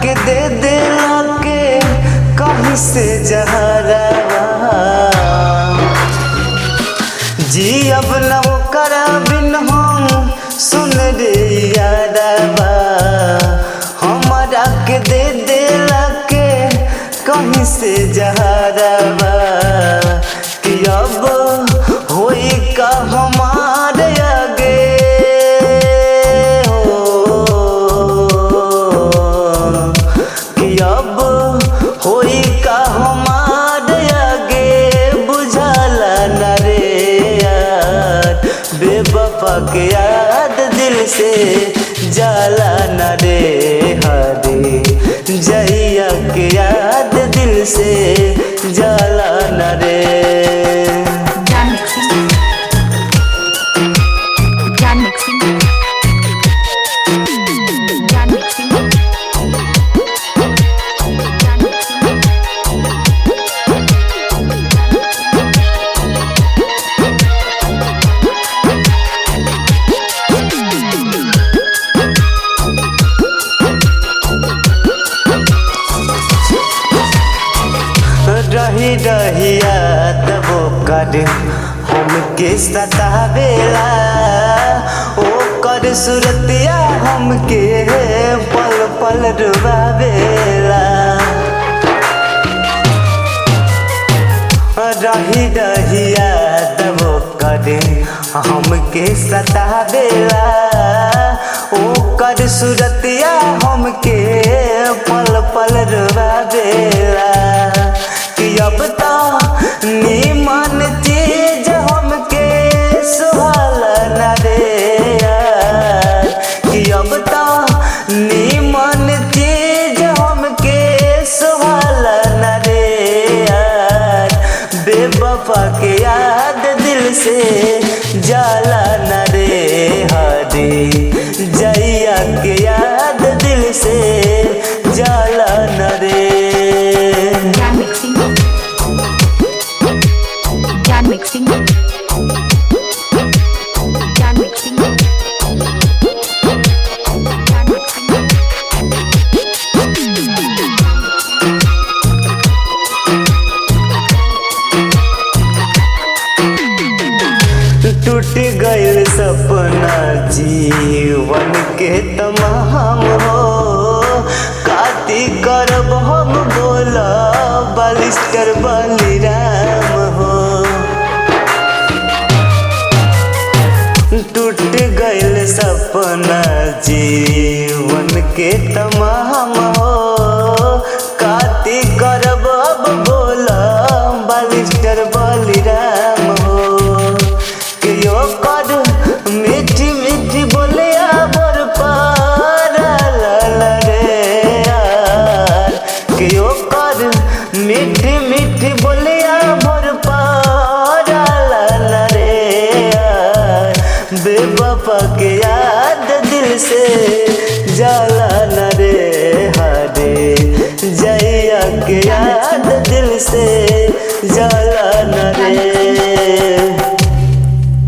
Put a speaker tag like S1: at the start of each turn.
S1: के दे दिला के कहीं से जहरवा जी अब न वो करा बिन हम सुन रे यारवा हमारा के दे दिला के कहीं से जहरवा कि अब होई का हमारे आगे कि अब होई का हमारे आगे बुझाला न रे यार बेवफा के याद दिल से जाला न रे हरे जइया के याद दिल से जाला न रे। रही रहिया तबो कर हमके सतावेला ओ कर सुरतिया हमके पल पल रुबावेला रही रहिया तबो कर हमके सतावेला ओ कर सुरतिया हमके पल पल रुबावेला कि अब तो नीमन चीज हमके सुहाला न रे यार कि अब तो नीमन चीज हमके सुहाला न रे यार बेवफा के याद दिल से जाला न रे हरे जइया के याद दिल से जाला न रे। टूट गइल सपना जीवन के तमाम हो काती करब हम बोला बालिस्टर बलिराम हो टूट गइल सपना जीवन के तमाम हो काती करब अब बोला बालिस्टर बलिराम हो कियो कर मीठी मीठी बोलिया बोर पार ला रे यार कियो कर मीठी मीठी बोलिया बोर पार ला रे यार बेवफा के याद दिल से जाला न रे हरे जइया के याद दिल से जाला न रे।